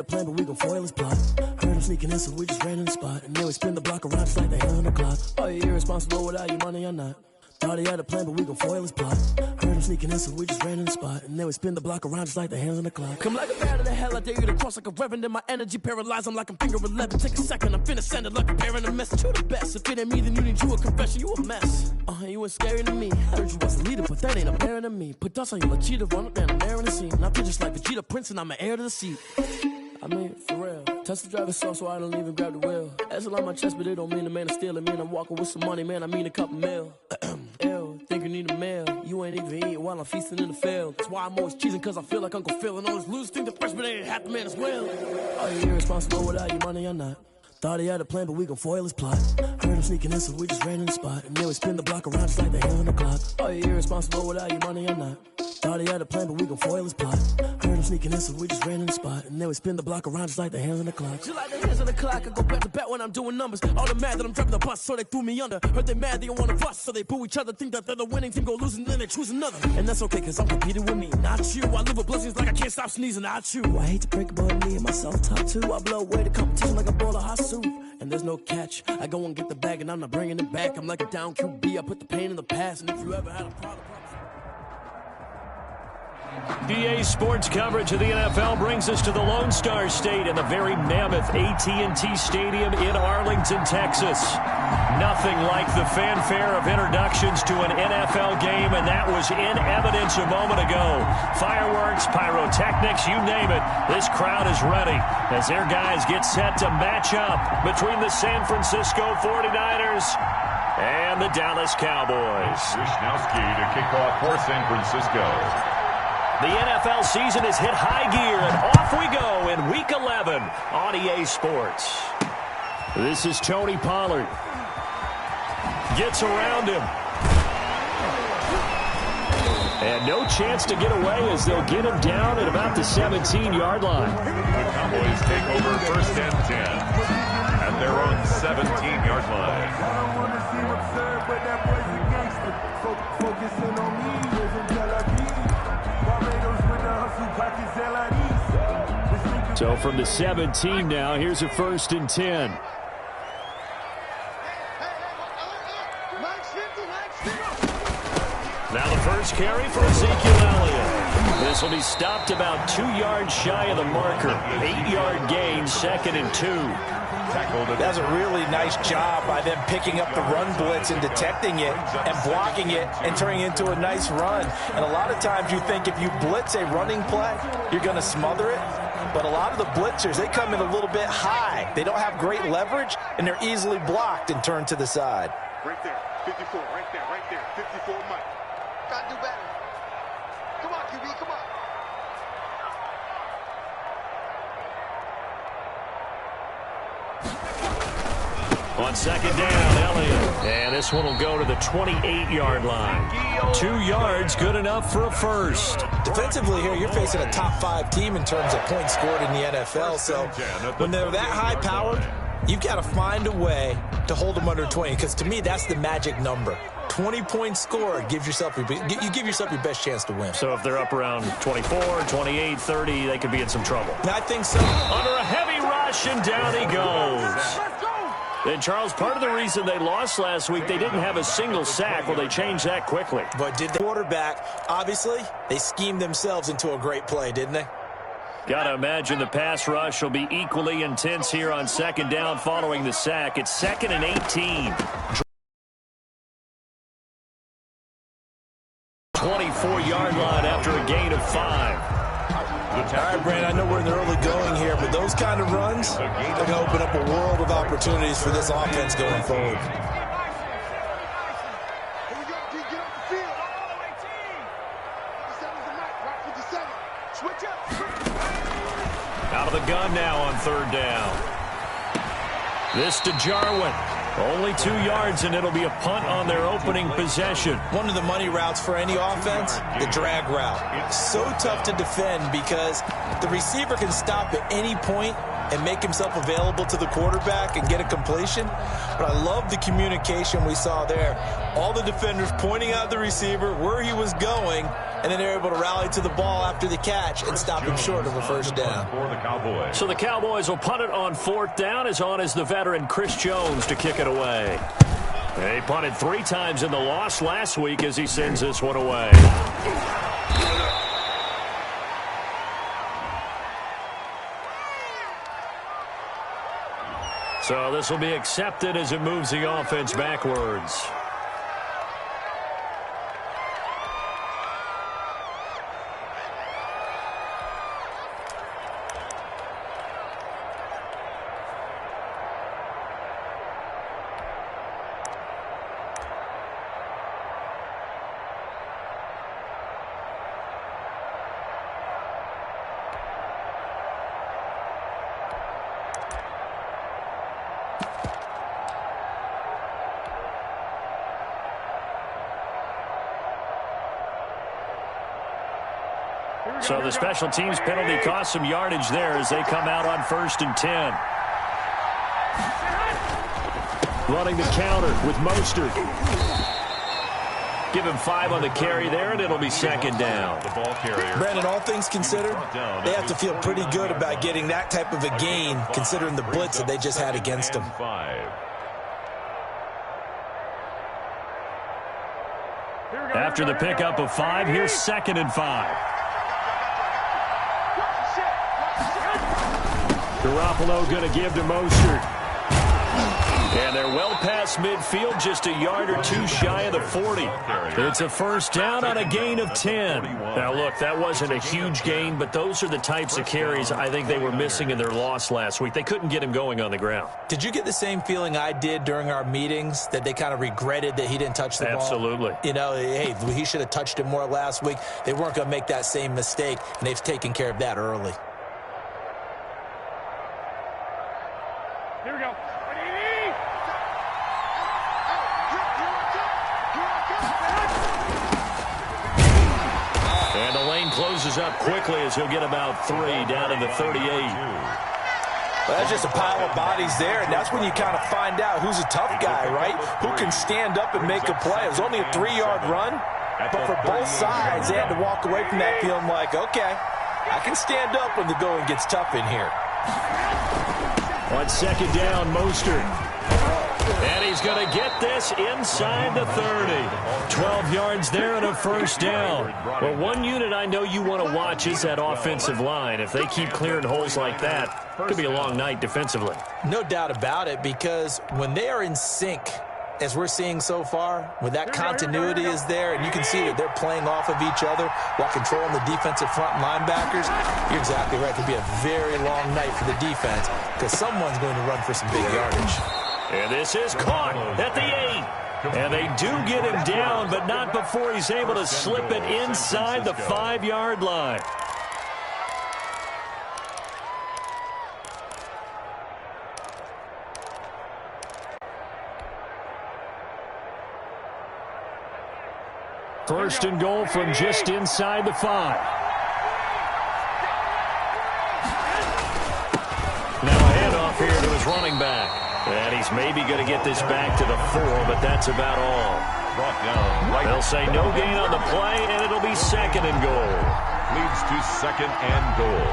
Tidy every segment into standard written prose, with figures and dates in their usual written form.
The plan, but we gon' foil his plot. Heard him sneaking in, so we just ran in the spot. And then we spin the block around just like the hand on the clock. Are you irresponsible without your money or not? Thought he had a plan, but we gon' foil his plot. Heard him sneaking in, so we just ran in the spot. And then we spin the block around just like the hands on the clock. Come like a bat of the hell, I dare you to cross like a reverend. In my energy paralyzed, I'm like I'm finger 11. Take a second, I'm finna send it like a parent a message. You the best, if it ain't me, then you need you a confession. You a mess, you ain't scary to me. Heard you was a leader, but that ain't apparent to me. Put dust on you like cheetah, run up down the air in the scene. I feel just like Vegeta Prince, and I'm an heir to the seat. I mean, for real. Test the driver's soft, so I don't even grab the wheel. That's on my chest, but it don't mean the man is stealing. Man, I'm walking with some money, man, I mean a couple mil. Ew, think you need a meal. You ain't even eating while I'm feasting in the field. That's why I'm always cheesing, cause I feel like Uncle Phil. And all this loose think the freshman ain't half the man as well. Are you irresponsible without your money or not? Thought he had a plan, but we gon' foil his plot. Heard him sneaking in, so we just ran in the spot. And then we spin the block around just like the hand on the clock. Are you irresponsible without your money or not? Thought he had a plan, but we gon' foil his plot. Heard him sneaking in, so we just ran in the spot. And then we spin the block around just like the hands on the clock. Just like the hands on the clock, I go back to back when I'm doing numbers. All the mad that I'm driving the bus, so they threw me under. Heard they mad, they don't wanna bust, so they boo each other. Think that they're the winning team, go losing, then they choose another. And that's okay, cause I'm competing with me, not you. I live with blessings like I can't stop sneezing, not you. I hate to break it, but me and myself top two. I blow away the competition like a bowl of hot soup. And there's no catch, I go and get the bag and I'm not bringing it back. I'm like a down QB, I put the pain in the past. And if you ever had a problem... EA Sports coverage of the NFL brings us to the Lone Star State in the very mammoth AT&T Stadium in Arlington, Texas. Nothing like the fanfare of introductions to an NFL game, and that was in evidence a moment ago. Fireworks, pyrotechnics, you name it. This crowd is ready as their guys get set to match up between the San Francisco 49ers and the Dallas Cowboys. Wisnowski to kick off for San Francisco. The NFL season has hit high gear, and off we go in Week 11 on EA Sports. This is Tony Pollard. Gets around him. And no chance to get away as they'll get him down at about the 17-yard line. The Cowboys take over 1st and 10 at their own 17-yard line. I don't want to seem absurd, but that boy's a gangster. Focusing on me isn't Tel Aviv. Barbados with the hustle pockets, LIDs. So from the 17 now, here's a 1st and 10. Now the first carry for Ezekiel Elliott. This will be stopped about 2 yards shy of the marker. 8-yard gain, 2nd and 2. That's a really nice job by them picking up the run blitz and detecting it and blocking it and turning it into a nice run. And a lot of times you think if you blitz a running play, you're going to smother it. But a lot of the blitzers, they come in a little bit high. They don't have great leverage, and they're easily blocked and turned to the side. Right there, 54, right there, 54, Mike. Gotta do better. Come on, QB, come on. On 2nd down, Elliott. And this one will go to the 28-yard line. 2 yards, good enough for a first. Defensively here, you're facing a top 5 team in terms of points scored in the NFL. So when they're that high-powered, you've got to find a way to hold them under 20. Because to me, that's the magic number. 20 points scored gives yourself you give yourself your best chance to win. So if they're up around 24, 28, 30, they could be in some trouble. I think so. Under a heavy rush, and down he goes. And, Charles, part of the reason they lost last week, they didn't have a single sack. Well, they changed that quickly. But did the quarterback, obviously, they schemed themselves into a great play, didn't they? Got to imagine the pass rush will be equally intense here on 2nd down following the sack. It's 2nd and 18. 24-yard line after a gain of 5. All right, Brandon, I know we're in the early going here, but those kind of runs are going to open up a world of opportunities for this offense going forward. Out of the gun now on 3rd down. This to Jarwin. Only 2 yards, and it'll be a punt on their opening possession. One of the money routes for any offense, the drag route. So tough to defend because the receiver can stop at any point and make himself available to the quarterback and get a completion. But I love the communication we saw there. All the defenders pointing out the receiver where he was going, and then they're able to rally to the ball after the catch and stop him short of a first down. So the Cowboys will punt it on 4th down. As on is the veteran Chris Jones to kick it away. They punted 3 times in the loss last week as he sends this one away. So this will be accepted as it moves the offense backwards. So the special teams penalty cost some yardage there as they come out on 1st and 10. Running the counter with Mostert. Give him 5 on the carry there, and it'll be 2nd down. Brandon, all things considered, they have to feel pretty good about getting that type of a gain, considering the blitz that they just had against them. After the pickup of 5, here's 2nd and 5. Garoppolo going to give to Mostert. And they're well past midfield, just a yard or 2 shy of the 40. It's a first down on a gain of 10. Now, look, that wasn't a huge gain, but those are the types of carries I think they were missing in their loss last week. They couldn't get him going on the ground. Did you get the same feeling I did during our meetings, that they kind of regretted that he didn't touch the ball? Absolutely. You know, hey, he should have touched it more last week. They weren't going to make that same mistake, and they've taken care of that early. Here we go. And the lane closes up quickly as he'll get about 3 down in the 38. Well, that's just a pile of bodies there, and that's when you kind of find out who's a tough guy, right? Who can stand up and make a play. It was only a 3-yard run, but for both sides, they had to walk away from that feeling like, okay, I can stand up when the going gets tough in here. On 2nd down, Mostert. And he's going to get this inside the 30. 12 yards there and a first down. Well, one unit I know you want to watch is that offensive line. If they keep clearing holes like that, it could be a long night defensively. No doubt about it, because when they are in sync, as we're seeing so far, when that continuity is there and you can see that they're playing off of each other while controlling the defensive front linebackers, you're exactly right. It could be a very long night for the defense because someone's going to run for some big yardage. And this is caught at the 8. And they do get him down, but not before he's able to slip it inside the 5-yard line. First and goal from just inside the 5. Now a handoff here to his running back. And he's maybe going to get this back to the 4, but that's about all. They'll say no gain on the play, and it'll be 2nd and goal. Leads to 2nd and goal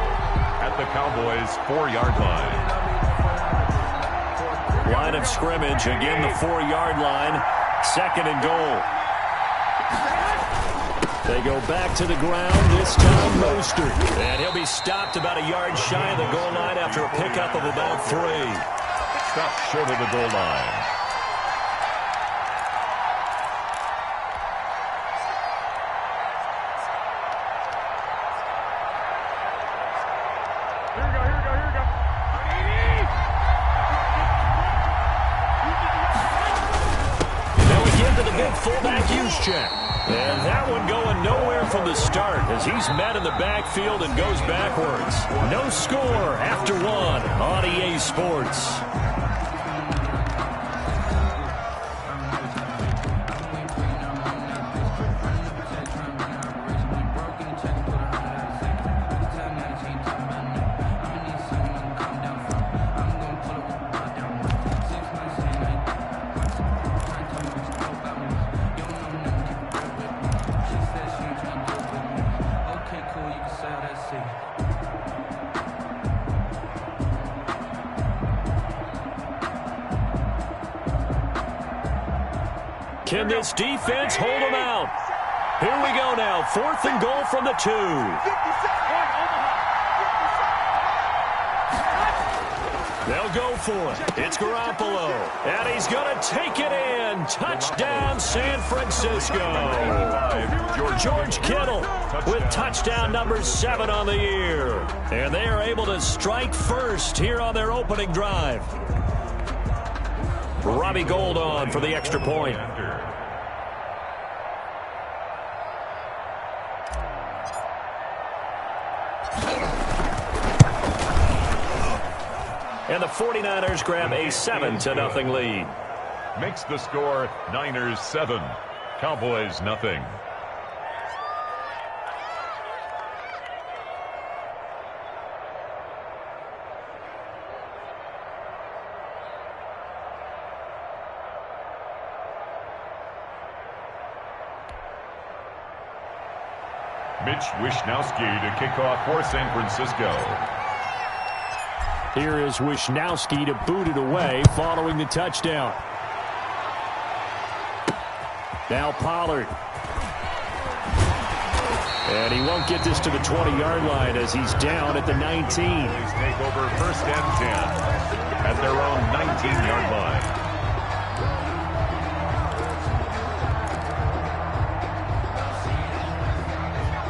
at the Cowboys' 4-yard line. Line of scrimmage, again the 4-yard line. 2nd and goal. They go back to the ground, this time Mostert. And he'll be stopped about a yard shy of the goal line after a pickup of about 3. Stopped short of the goal line. Now we get to the big fullback use check. And that one going nowhere from the start as he's met in the backfield and goes backwards. No score after 1 on EA Sports. Can this defense hold them out? Here we go now. 4th and goal from the 2. They'll go for it. It's Garoppolo. And he's going to take it in. Touchdown, San Francisco. George Kittle with touchdown number 7 on the year. And they are able to strike first here on their opening drive. Robbie Gould on for the extra point. And the 49ers grab a 7-0 lead. Makes the score Niners 7, Cowboys nothing. Mitch Wishnowsky to kick off for San Francisco. Here is Wishnowsky to boot it away following the touchdown. Now Pollard. And he won't get this to the 20-yard line as he's down at the 19. Take over 1st and 10 at their own 19-yard line.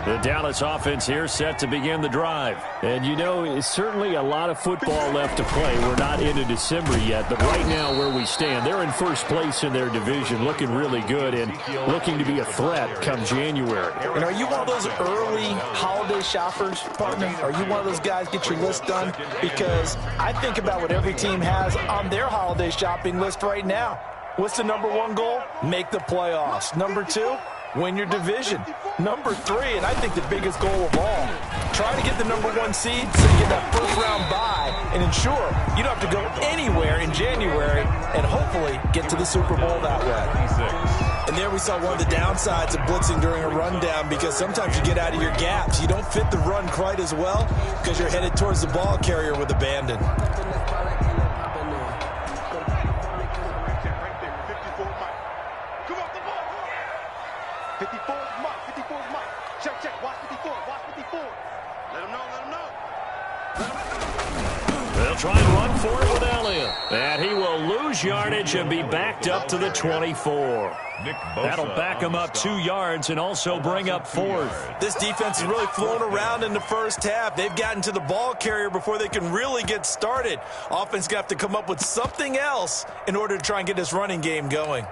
The Dallas offense here set to begin the drive. And, you know, it's certainly a lot of football left to play. We're not into December yet, but right now where we stand, they're in first place in their division, looking really good and looking to be a threat come January. And are you one of those early holiday shoppers, partner? Are you one of those guys get your list done? Because I think about what every team has on their holiday shopping list right now. What's the number 1 goal? Make the playoffs. Number 2? Win your division. Number 3, and I think the biggest goal of all, try to get the number 1 seed so you get that first-round bye and ensure you don't have to go anywhere in January and hopefully get to the Super Bowl that way. And there we saw one of the downsides of blitzing during a rundown because sometimes you get out of your gaps. You don't fit the run quite as well because you're headed towards the ball carrier with abandon. 54 is Mike. 54 is Mike. Check. Watch 54. Watch 54. Let him know. They'll try and run for it with Elliott. And he will lose yardage and be backed up to the 24. That'll back him up 2 yards and also bring up 4th. This defense has really flown around in the first half. They've gotten to the ball carrier before they can really get started. Offense got to come up with something else in order to try and get this running game going.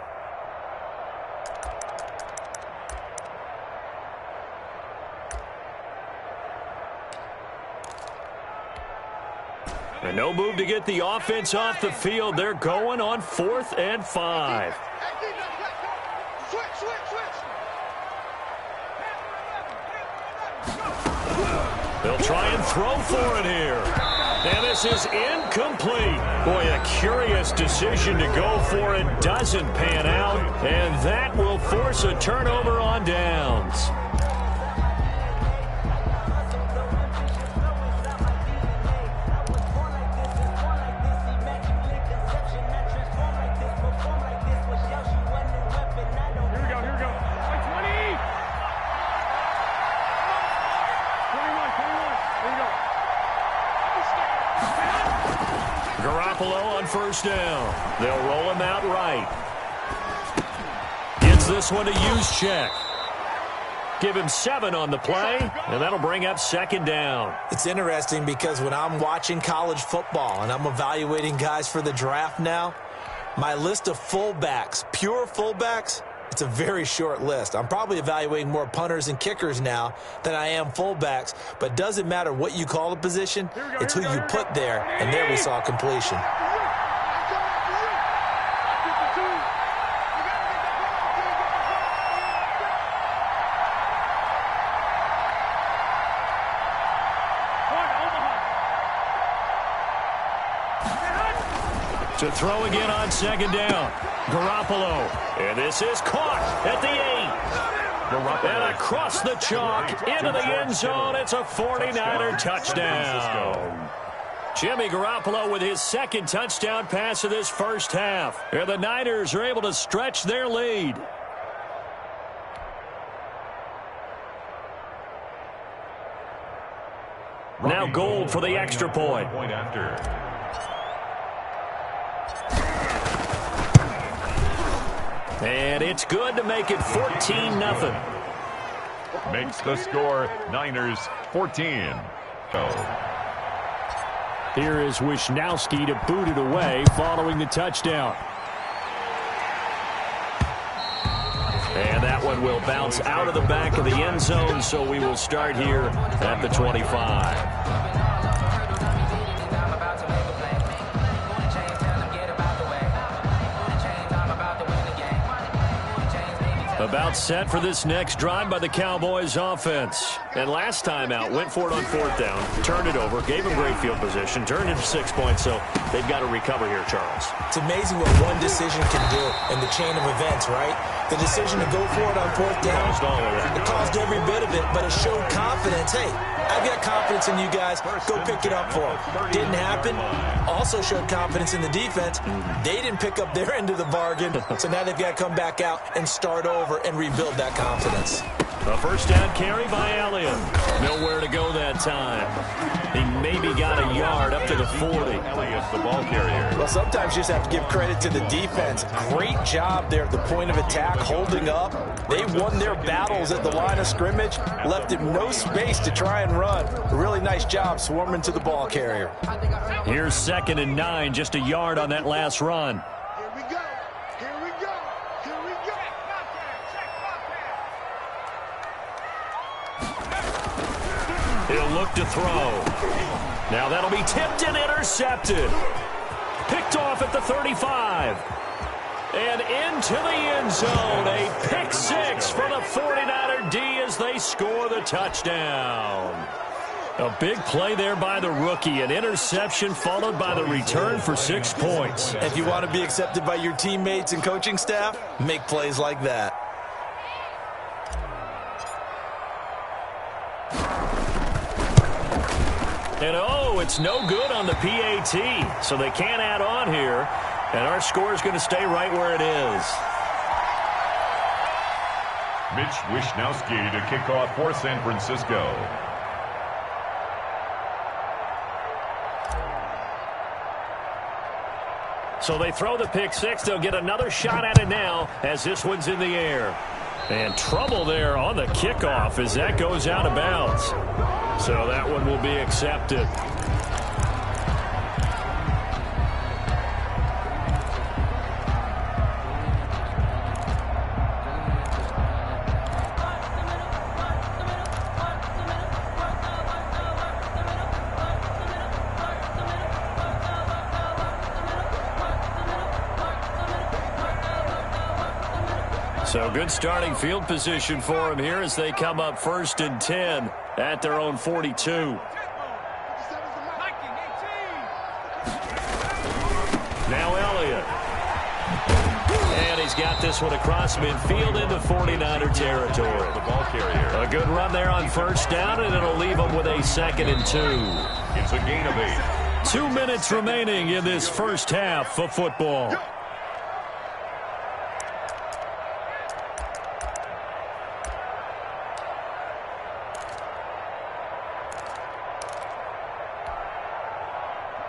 And no move to get the offense off the field. They're going on 4th and 5. They'll try and throw for it here. And this is incomplete. Boy, a curious decision to go for it doesn't pan out. And that will force a turnover on downs. Garoppolo on first down. They'll roll him out right. Gets this one to use check. Give him 7 on the play, and that'll bring up 2nd down. It's interesting because when I'm watching college football and I'm evaluating guys for the draft now, my list of fullbacks, pure fullbacks, it's a very short list. I'm probably evaluating more punters and kickers now than I am fullbacks, but it doesn't matter what you call the position, it's who you put there, and there we saw completion. To throw again on 2nd down. Garoppolo. And this is caught at the 8. And across the chalk into the end zone. It's a 49er touchdown. Jimmy Garoppolo with his second touchdown pass of this first half. And the Niners are able to stretch their lead. Now Gold for the extra point. Point after. And it's good to make it 14-0. Makes the score Niners 14. Here is Wisnowski to boot it away following the touchdown. And that one will bounce out of the back of the end zone, so we will start here at the 25. About set for this next drive by the Cowboys offense. And last time out, went for it on fourth down, turned it over, gave them great field position, turned into 6 points, so they've got to recover here, Charles. It's amazing what one decision can do in the chain of events, right? The decision to go for it on fourth down, it caused every bit of it, but it showed confidence. Hey, I've got confidence in you guys. Go pick it up for them. Didn't happen. Also showed confidence in the defense. They didn't pick up their end of the bargain, so now they've got to come back out and start over and rebuild that confidence. A first down carry by Elliott. Nowhere to go that time. He maybe got a yard up to the 40. Elliott's the ball carrier. Well, sometimes you just have to give credit to the defense. Great job there at the point of attack, holding up. They won their battles at the line of scrimmage, left him no space to try and run. A really nice job swarming to the ball carrier. Here's 2nd and 9, just a yard on that last run. Here we go. Here we go. Here we go. He'll look to throw. Now that'll be tipped and intercepted. Picked off at the 35. And into the end zone. A pick 6 for the 49er D as they score the touchdown. A big play there by the rookie. An interception followed by the return for 6 points. If you want to be accepted by your teammates and coaching staff, make plays like that. And oh, it's no good on the PAT. So they can't add on here. And our score is going to stay right where it is. Mitch Wisnowski to kick off for San Francisco. So they throw the pick 6. They'll get another shot at it now as this one's in the air. And trouble there on the kickoff as that goes out of bounds. So that one will be accepted. So good starting field position for him here as they come up 1st and 10 at their own 42. Now Elliott. And he's got this one across midfield into 49er territory. The ball carrier. A good run there on 1st down, and it'll leave them with a 2nd and 2. It's a gain of 8. 2 minutes remaining in this first half of football.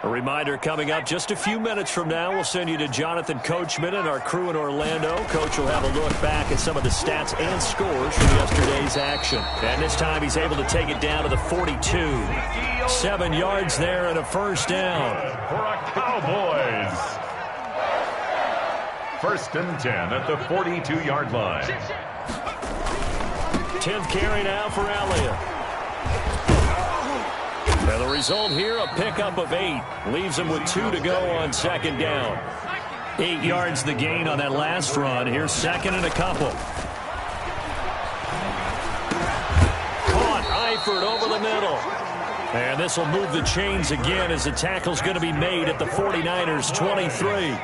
A reminder coming up just a few minutes from now, we'll send you to Jonathan Coachman and our crew in Orlando. Coach will have a look back at some of the stats and scores from yesterday's action. And this time he's able to take it down to the 42. 7 yards there and a first down. For our Cowboys. 1st and 10 at the 42-yard line. 10th carry now for Elliott. And the result here, a pickup of 8. Leaves him with 2 to go on 2nd down. 8 yards the gain on that last run. Here's 2nd and a couple. Caught Eifert over the middle. And this will move the chains again as the tackle's going to be made at the 49ers' 23.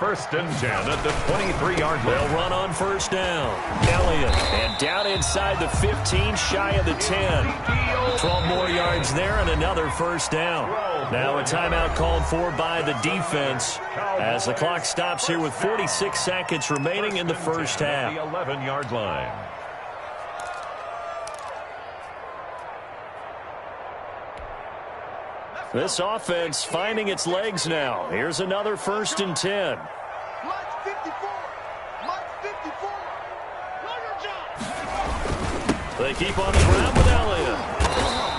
First and 10 at the 23-yard line. They'll run on first down. Elliott, and down inside the 15, shy of the 10. 12 more yards there and another first down. Now a timeout called for by the defense as the clock stops here with 46 seconds remaining in the first half. The 11-yard line. This offense finding its legs now. Here's another first and 10. They keep on the ground with Elliott.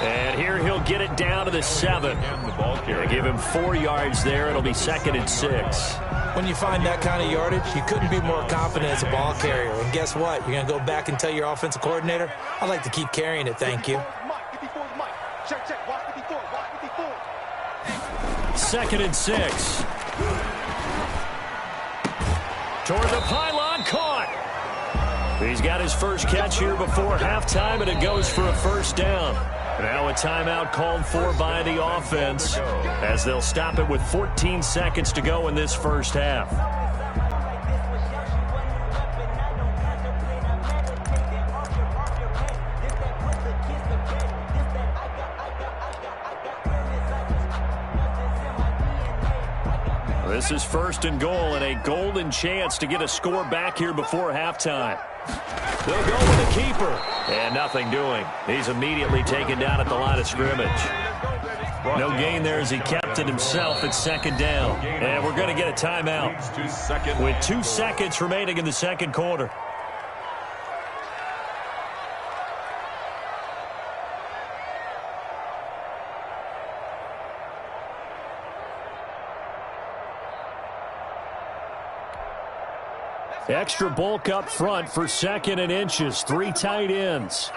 And here he'll get it down to the 7. They give him 4 yards there. It'll be 2nd and 6. When you find that kind of yardage, you couldn't be more confident as a ball carrier. And guess what? You're going to go back and tell your offensive coordinator, I'd like to keep carrying it, thank you. 2nd and 6. Toward the pylon, caught. He's got his first catch here before halftime, and it goes for a first down. Now a timeout called for by the offense as they'll stop it with 14 seconds to go in this first half. This is 1st and goal and a golden chance to get a score back here before halftime. They'll go with the keeper. And nothing doing. He's immediately taken down at the line of scrimmage. No gain there as he kept it himself at 2nd down. And we're going to get a timeout with 2 seconds remaining in the second quarter. Extra bulk up front for 2nd and inches. 3 tight ends.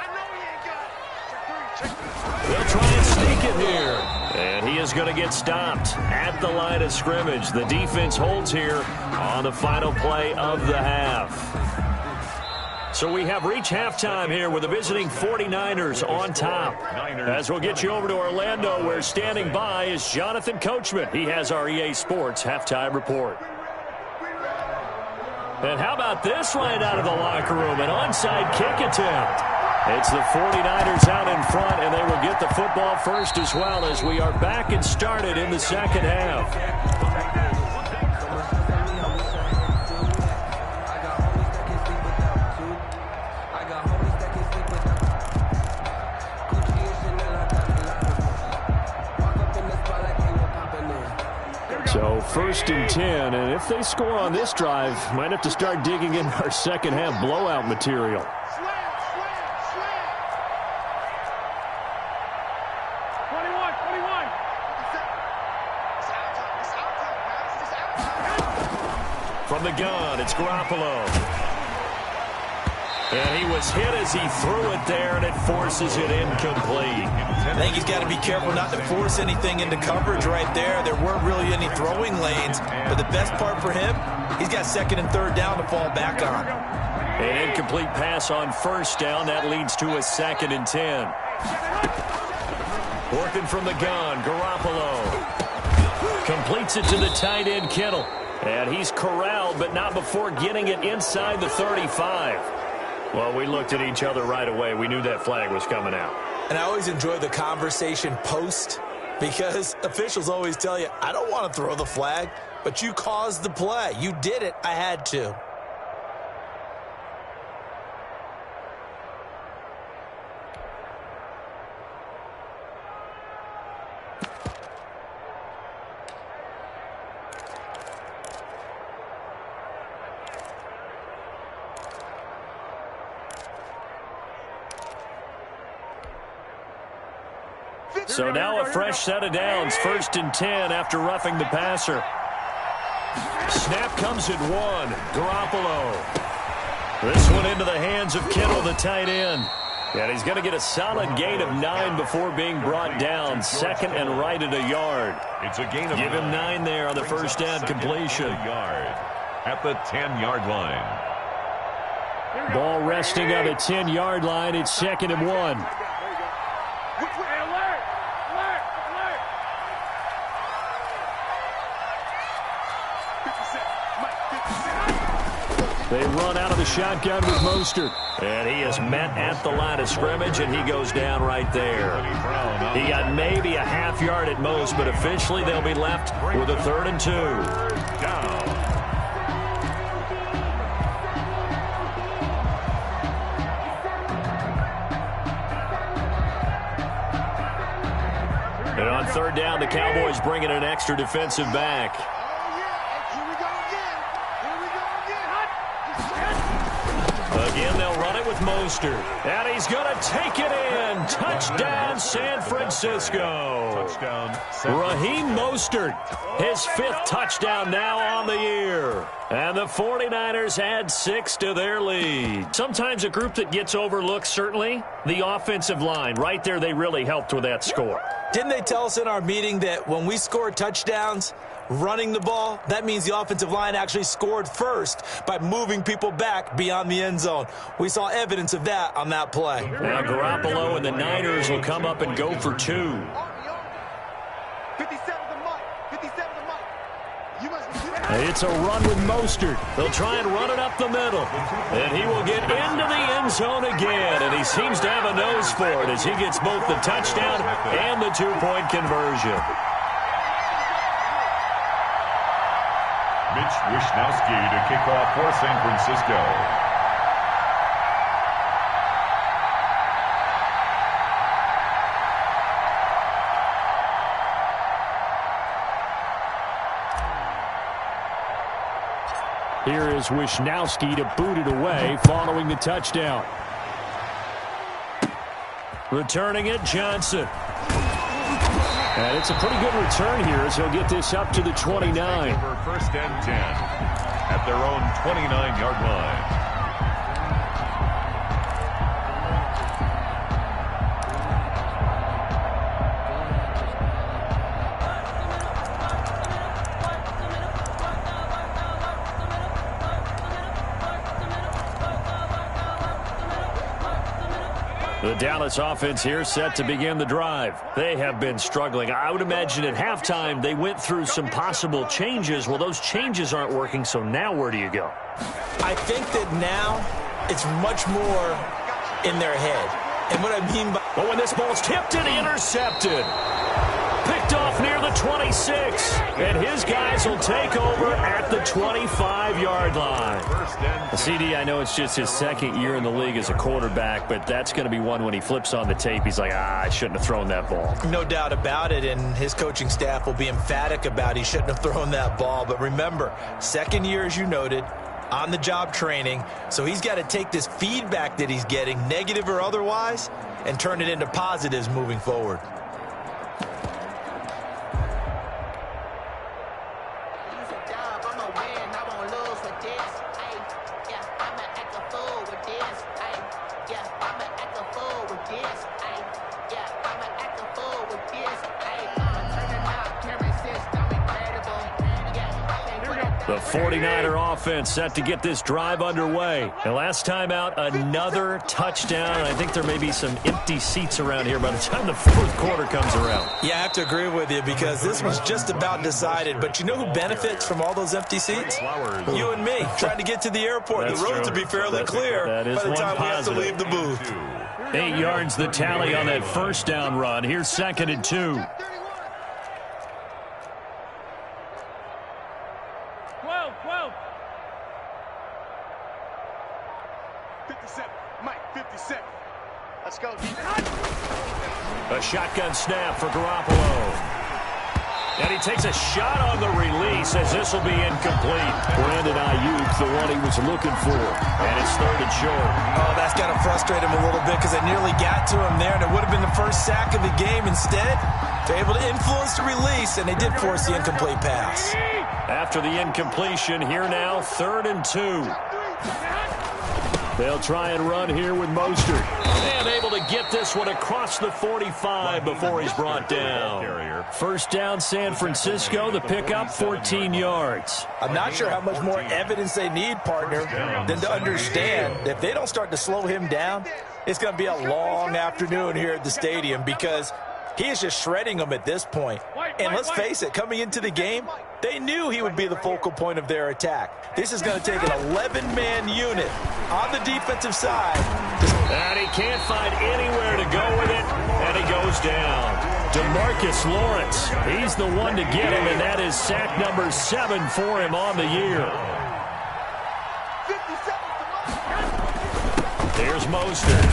They'll try and sneak it here. And he is going to get stopped at the line of scrimmage. The defense holds here on the final play of the half. So we have reached halftime here with the visiting 49ers on top. As we'll get you over to Orlando, where standing by is Jonathan Coachman. He has our EA Sports halftime report. And how about this right out of the locker room? An onside kick attempt. It's the 49ers out in front, and they will get the football first as well as we are back and started in the second half. So 1st and 10, and if they score on this drive, might have to start digging in our second half blowout material. From the gun, it's Garoppolo. And he was hit as he threw it there, and it forces it incomplete. I think he's got to be careful not to force anything into coverage right there. There weren't really any throwing lanes, but the best part for him, he's got 2nd and 3rd down to fall back on. An incomplete pass on 1st down. That leads to a 2nd and 10. Working from the gun, Garoppolo completes it to the tight end, Kittle. And he's corralled, but not before getting it inside the 35. Well, we looked at each other right away. We knew that flag was coming out. And I always enjoy the conversation post because officials always tell you, I don't want to throw the flag, but you caused the play. You did it. I had to. So now a fresh set of downs, 1st and 10 after roughing the passer. Snap comes at 1. Garoppolo. This one into the hands of Kittle, the tight end. And he's going to get a solid gain of 9 before being brought down. 2nd and right at a yard. It's a gain of Give him 9 there on the first down completion. At the 10-yard line. Ball resting on the 10-yard line. It's 2nd and 1. They run out of the shotgun with Mostert. And he is met at the line of scrimmage, and he goes down right there. He got maybe a half yard at most, but officially they'll be left with a 3rd and 2. And on 3rd down, the Cowboys bring in an extra defensive back. Again, they'll run it with Mostert. And he's going to take it in. Touchdown, San Francisco. Touchdown. Raheem Mostert, his 5th touchdown now on the year. And the 49ers add 6 to their lead. Sometimes a group that gets overlooked, certainly, the offensive line. Right there, they really helped with that score. Didn't they tell us in our meeting that when we score touchdowns, running the ball, that means the offensive line actually scored first by moving people back beyond the end zone. We saw evidence of that on that play. Now Garoppolo and the Niners will come up and go for 2. It's a run with Mostert. They'll try and run it up the middle. And he will get into the end zone again. And he seems to have a nose for it as he gets both the touchdown and the 2-point conversion. Mitch Wishnowsky to kick off for San Francisco. Here is Wishnowsky to boot it away following the touchdown. Returning it, Johnson. And it's a pretty good return here as he'll get this up to the 29. Over 1st and 10 at their own 29-yard line. The Dallas offense here set to begin the drive. They have been struggling. I would imagine at halftime they went through some possible changes. Well, those changes aren't working, so now where do you go? I think that now it's much more in their head. And what I mean by... But when this ball's tipped and intercepted. Picked off near the 26. And his guys will take over at the 25-yard line. CD, I know it's just his 2nd year in the league as a quarterback, but that's going to be one when he flips on the tape. He's like, I shouldn't have thrown that ball. No doubt about it, and his coaching staff will be emphatic about he shouldn't have thrown that ball. But remember, 2nd year, as you noted, on-the-job training, so he's got to take this feedback that he's getting, negative or otherwise, and turn it into positives moving forward. The 49er offense set to get this drive underway. And last time out, another touchdown. I think there may be some empty seats around here by the time the 4th quarter comes around. Yeah, I have to agree with you because this was just about decided. But you know who benefits from all those empty seats? You and me, trying to get to the airport. The roads will be fairly clear by the time we have to leave the booth. 8 yards the tally on that 1st down run. Here's 2nd and 2. 57, Mike, 57. Let's go. A shotgun snap for Garoppolo. And he takes a shot on the release as this will be incomplete. Brandon Ayuk, the one he was looking for. And it's 3rd and short. Oh, that's got to frustrate him a little bit because I nearly got to him there, and it would have been the first sack of the game. Instead, they're able to influence the release, and they did force the incomplete pass. After the incompletion, here now, 3rd and 2. They'll try and run here with Mostert. And able to get this one across the 45 before he's brought down. 1st down, San Francisco. The pickup, 14 yards. I'm not sure how much more evidence they need, partner, than to understand that if they don't start to slow him down, it's going to be a long afternoon here at the stadium because he is just shredding them at this point. And let's face it, coming into the game, they knew he would be the focal point of their attack. This is going to take an 11-man unit on the defensive side. And he can't find anywhere to go with it, and he goes down. DeMarcus Lawrence, he's the one to get him, and that is sack number 7 for him on the year. There's Mostert.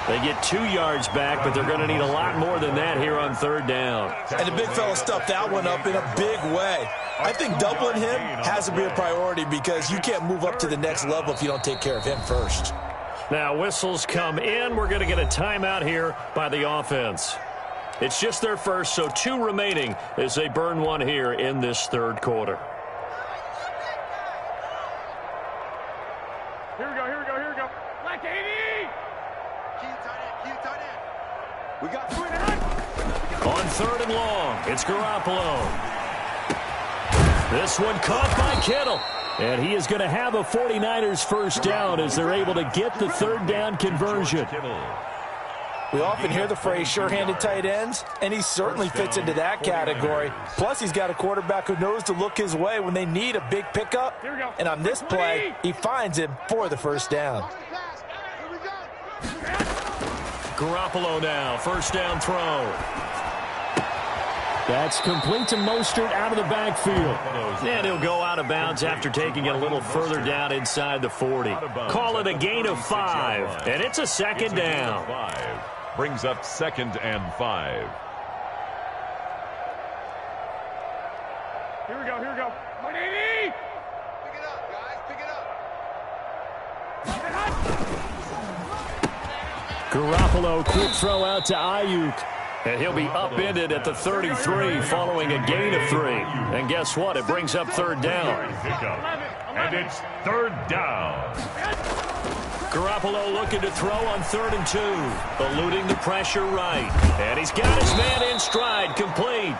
They get 2 yards back, but they're going to need a lot more than that here on 3rd down. And the big fella stuffed that one up in a big way. I think doubling him has to be a priority because you can't move up to the next level if you don't take care of him first. Now whistles come in. We're going to get a timeout here by the offense. It's just their first, so 2 remaining as they burn one here in this 3rd quarter. Here we go, here we go, here we go. Like 80! We got 3.5. On 3rd and long, it's Garoppolo. This one caught by Kittle. And he is going to have a 49ers first down as they're able to get the 3rd down conversion. We often hear the phrase sure-handed tight ends, and he certainly fits into that category. Plus, he's got a quarterback who knows to look his way when they need a big pickup. And on this play, he finds him for the first down. Garoppolo now, first down throw. That's complete to Mostert out of the backfield. And he'll go out of bounds after taking it a little further down inside the 40. Call it a gain of 5, and it's a 2nd down. Brings up 2nd and 5. Here we go, here we go. 180! Pick it up, guys, pick it up. Garoppolo, quick throw out to Ayuk. And he'll be upended at the 33 following a gain of 3. And guess what? It brings up 3rd down. And it's 3rd down. Garoppolo looking to throw on 3rd and 2. Eluding the pressure right. And he's got his man in stride, complete.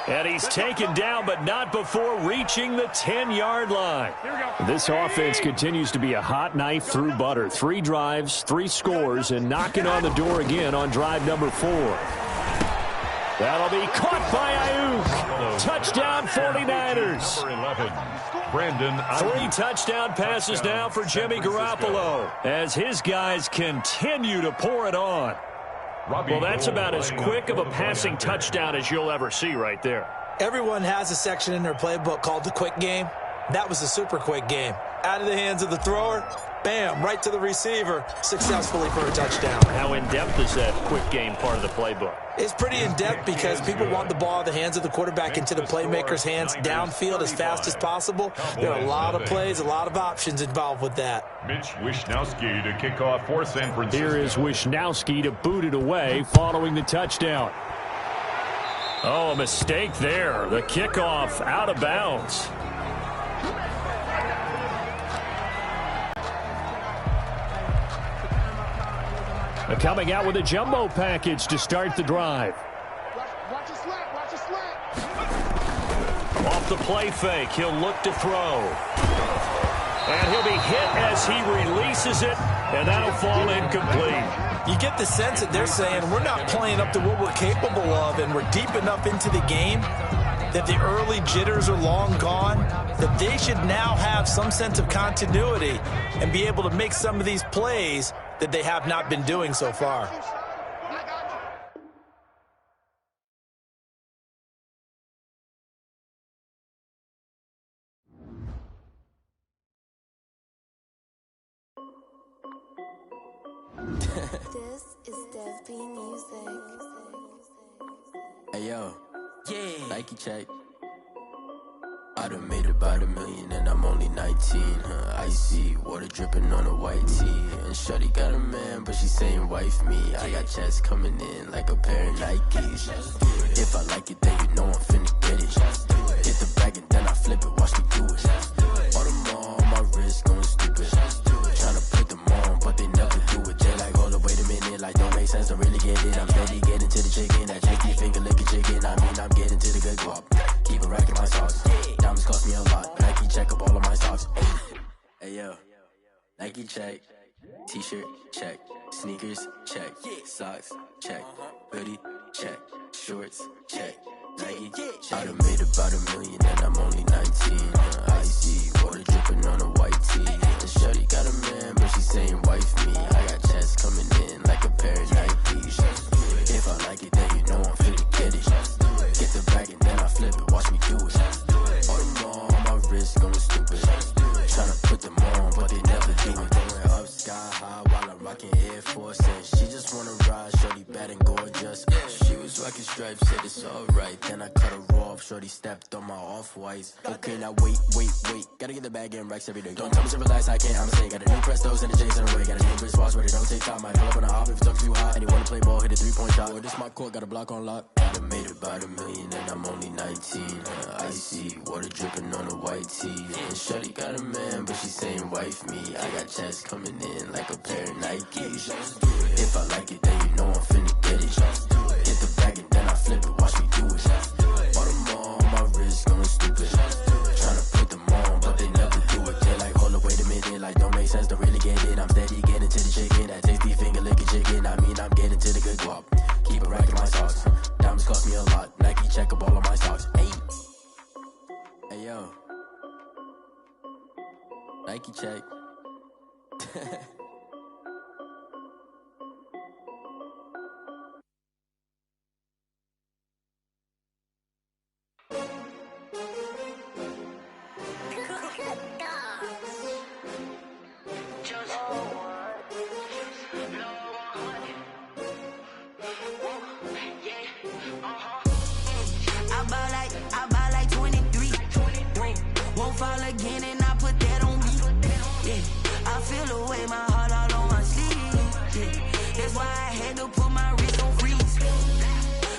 And he's taken down, but not before reaching the 10-yard line. This offense continues to be a hot knife through butter. 3 drives, 3 scores, and knocking on the door again on drive number 4. That'll be caught by Ayuk. Touchdown 49ers. Brandon 3 touchdown passes now for Jimmy Garoppolo as his guys continue to pour it on. Well, that's about as quick of a passing touchdown as you'll ever see right there. Everyone has a section in their playbook called the quick game. That was a super quick game. Out of the hands of the thrower, bam, right to the receiver, successfully for a touchdown. How in-depth is that quick game part of the playbook? It's pretty in-depth because people want the ball out of the hands of the quarterback into the playmaker's hands downfield as fast as possible. There are a lot of plays, a lot of options involved with that. Mitch Wishnowsky to kick off for San Francisco. Here is Wishnowsky to boot it away following the touchdown. Oh, a mistake there. The kickoff out of bounds. Coming out with a jumbo package to start the drive. Watch it slap, watch it slap. Off the play fake, he'll look to throw. And he'll be hit as he releases it, and that'll fall incomplete. You get the sense that they're saying we're not playing up to what we're capable of, and we're deep enough into the game that the early jitters are long gone, that they should now have some sense of continuity and be able to make some of these plays that they have not been doing so far. This is Dev B Music. Hey yo, Nike check. I done made about $1 million and I'm only 19. Icy water dripping on a white tee. And shorty got a man, but she saying wife me. I got checks coming in like a pair of Nikes. If I like it, then you know I'm finna get it. Hit the bag and then I flip it, watch me do it. All them on my wrist going stupid. Tryna put them on, but they never do it. They like, hold up, wait a minute, like don't make sense, don't really get it. I'm steady getting to the chicken, that chicky finger licking chicken. I mean, I'm getting to the good guap. Keep a rack in my socks. Diamonds cost me a lot. Nike check up all of my stocks. Hey yo, Nike check. T-shirt, check. Sneakers, check. Socks, check. Hoodie, check. Shorts, check. Nike, check. I done made about $1 million and I'm only 19. Icy, water dripping on a white tee. The shorty got a man, but she saying wife me. I got checks coming in like a pair of Nikes. If I like it, then you know I'm finna get it. Get the bag and then I flip it, watch me do it. All them on my wrist going stupid. Tryna put them on, but they never do it. Going up sky high while I'm rocking Air Force. And she just wanna ride, shorty bad and gorgeous. She was rocking stripes, said it's alright. Then I cut her off, shorty stepped on my off-whites. Okay, now wait. Gotta get the bag and racks every day. Don't tell me to relax, I can't, I'ma say. Got a new Prestos and the J's in the way. Got a new Chris Watch, but it don't take time. I pull up on the hop if it's up too hot. And you wanna play ball, hit a 3-point shot. Or this my court, got a block on lock. I done made about $1 million and I'm only 19. Icy, water dripping on a white tee. And shorty got a man, but she saying wife me. I got checks coming in like a pair of Nikes. If I like it, then you know I'm finna get it. Get the bag and then I flip it, watch me do it. All them on my wrist going stupid. Tryna put them on, but they never do it. They like, hold up, wait a minute, like don't make sense, don't really get it. I'm steady getting to the chicken, that tasty finger licking chicken. I mean, I'm getting to the good guap. Keep a rack in my socks. Diamonds cost me a lot. Nike check up all of my stocks. Hey yo, Nike check. I buy like 23. Won't fall again and I put that on me. Yeah, I feel away my heart all on my sleeve. Yeah, that's why I had to put my wrist on freeze.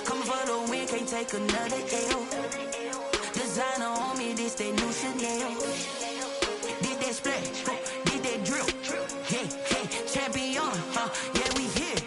Coming for the win, can't take another L. Designer on me, this that new Chanel. Did that splash, did that drill. Yeah, champion, yeah, we here.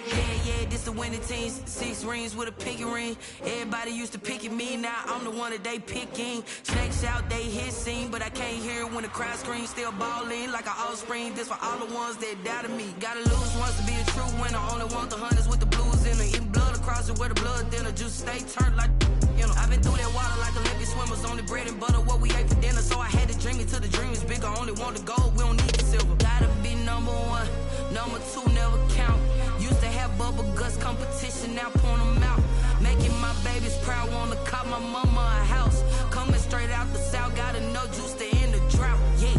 Yeah, this the winning team. 6 rings with a pinky ring. Everybody used to pick at me, now I'm the one that they picking. Snakes out, they hit scene, but I can't hear it when the crowd screams. Still ballin' like an offspring. This for all the ones that doubted me. Gotta lose once to be a true winner. Only want the hunters with the blues in it. Eating blood across it where the blood thinner. Juice stay turned like, you know. I've been through that water like Olympic swimmers. Only bread and butter, what we ate for dinner. So I had to dream it till the dream is bigger. Only want the gold, we don't need the silver. Gotta be number 1, number 2 never count. Used to have bubble guts competition, now point them out. Making my babies proud, wanna cop my mama a house. Coming straight out the south, gotta know juice to end the drought. Yeah,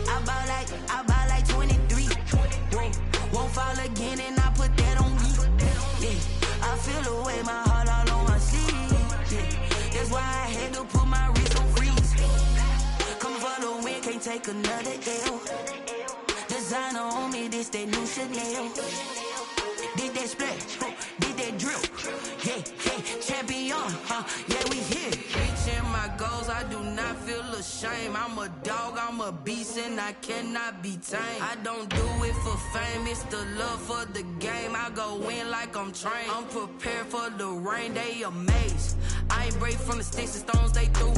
I buy like 23. Won't fall again and I put that on me. Yeah, I feel away my heart all on my sleeve. Yeah, that's why I had to put my wrist on freeze. Coming for the win, can't take another L. Designer on me, this that new Chanel. Did that splash, did that drill. Yeah, champion, yeah, we here. Reaching my goals, I do not feel ashamed. I'm a dog, I'm a beast, and I cannot be tamed. I don't do it for fame, it's the love for the game. I go in like I'm trained. I'm prepared for the rain, they amazed. I ain't break from the sticks and stones they threw.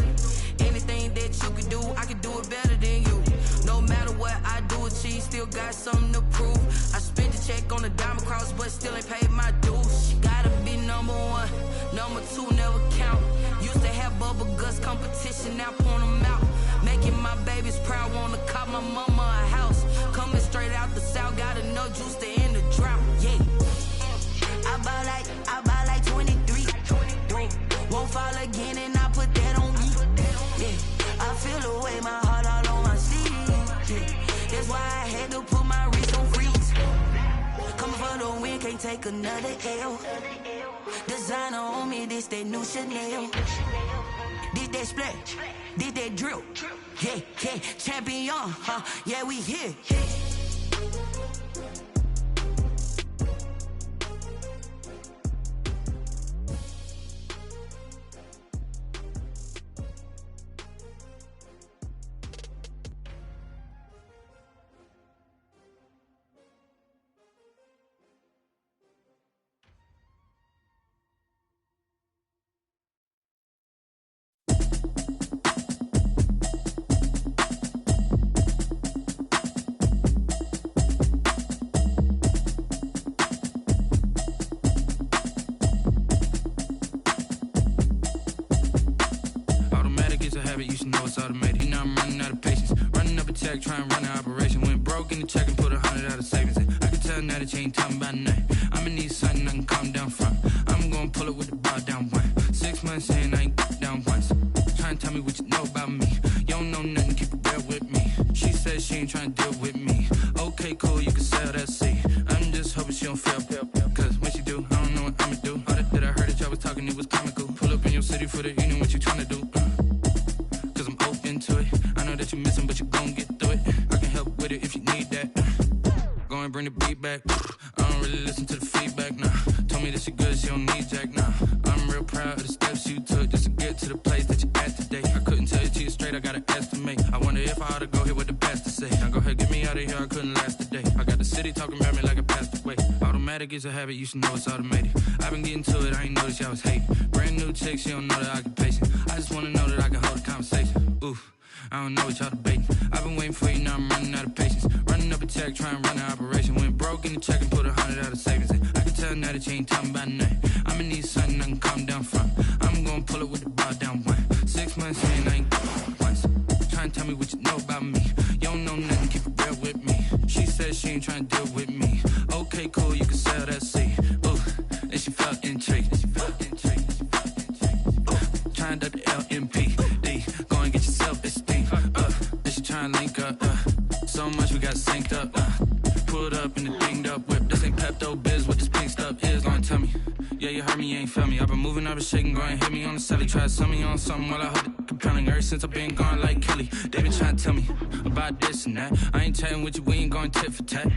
Anything that you can do, I can do it better than you. No matter what I do, achieve, still got something to prove. I spent the check on the diamond cross, but still ain't paid my dues. Gotta be number 1, number 2 never count. Used to have bubble guts competition, now point them out. Making my babies proud, wanna cop my mama a house. Coming straight out the south, gotta know juice to end the drought. Yeah, I buy like 23. Won't fall again and I put that on me. Yeah, I feel away my heart all on my sleeve. Yeah, that's why I had to put my wrist on freeze. Coming for the win, can't take another L. Designer on me, this that new Chanel. Did that splash, did that drill. Yeah, champion, yeah, we here. it's automated. You know I'm running out of patience. Running up a check, trying to run an operation. Went broke in the check and put 100 out of savings in. I can tell now that you ain't talking about nothing. I'ma need something I can calm down from. I'm gonna pull it with the bar down one. 6 months in, I ain't down once. Trying to tell me what you know about me. You don't know nothing, keep it real with me. She said she ain't trying to deal with me. Okay, cool, you can sell that seat. I'm just hoping she don't fail. Cause when she do, I don't know what I'ma do. All that I heard that y'all was talking, it was comical. Pull up in your city for the evening, what you trying to do? Cause I'm open to it. I know that you missing, but you gon' get through it. I can help with it if you need that. Go and bring the beat back. I don't really listen to the feedback, nah. Told me that she good, she don't need jack, nah. I'm real proud of the steps you took just to get to the place that you at today. I couldn't tell you to you straight, I gotta estimate. I wonder if I ought to go here with the best to say. Now go ahead, get me out of here, I couldn't last a day. I got the city talking about me like I passed away. Automatic is a habit, you should know it's automated. I've been getting to it, I ain't noticed y'all was hating. Brand new chick, she don't know the occupation. I just wanna know that I can hold a conversation. Oof, I don't know what y'all debating. I've been waiting for you, now I'm running out of patience. Running up a check, trying to run an operation. Went broke in the check and put 100 out of savings in. I can tell now that you ain't talking about nothing. I'ma need something I can calm down from. I'm gonna pull it with the bar down one. 6 months in, I ain't once. Trying to tell me what you know about me. You don't know nothing, keep it real with me. She said she ain't trying to deal with me. Okay, cool, you can sell that seat. Ooh, and she felt intrigued. Trying to the LMPD. Go and get your self-esteem. And she trying to link up. So much we got synced up. Pulled up in the dinged up whip. This ain't Pepto-Biz, what this pink stuff is. Long tell me. Yeah, you heard me, you ain't felt me. I've been moving, I've been shaking, go and hit me on the celly. Try to sell me on something while I hold it compelling. Ever since I've been gone like Kelly. They been trying to tell me about this and that. I ain't chatting with you, we ain't going tit for tat.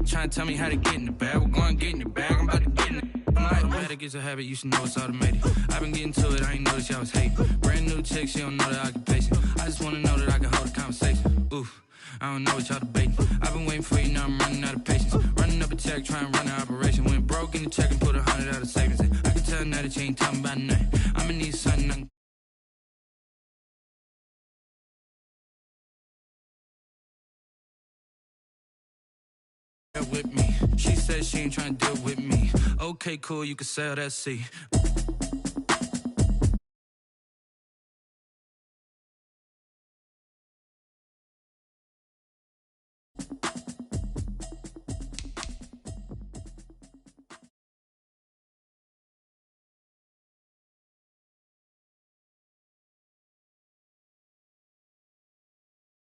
Trying to tell me how to get in the bag. We're going to get in the bag, I'm about to get in it. Automatic is a habit, you should know it's automated. I've been getting to it, I ain't noticed y'all was hating. Brand new chick, she don't know the occupation. I just wanna know that I can hold a conversation. Oof, I don't know what y'all debating. I've been waiting for you, now I'm running out of patience. Running up a check, trying to run an operation. Went broke in the check and put 100 out of savings in. I can tell now that you ain't talking about nothing. I'ma need something I can with me. She said she ain't trying to deal with me. Okay, cool, you can sell that seat.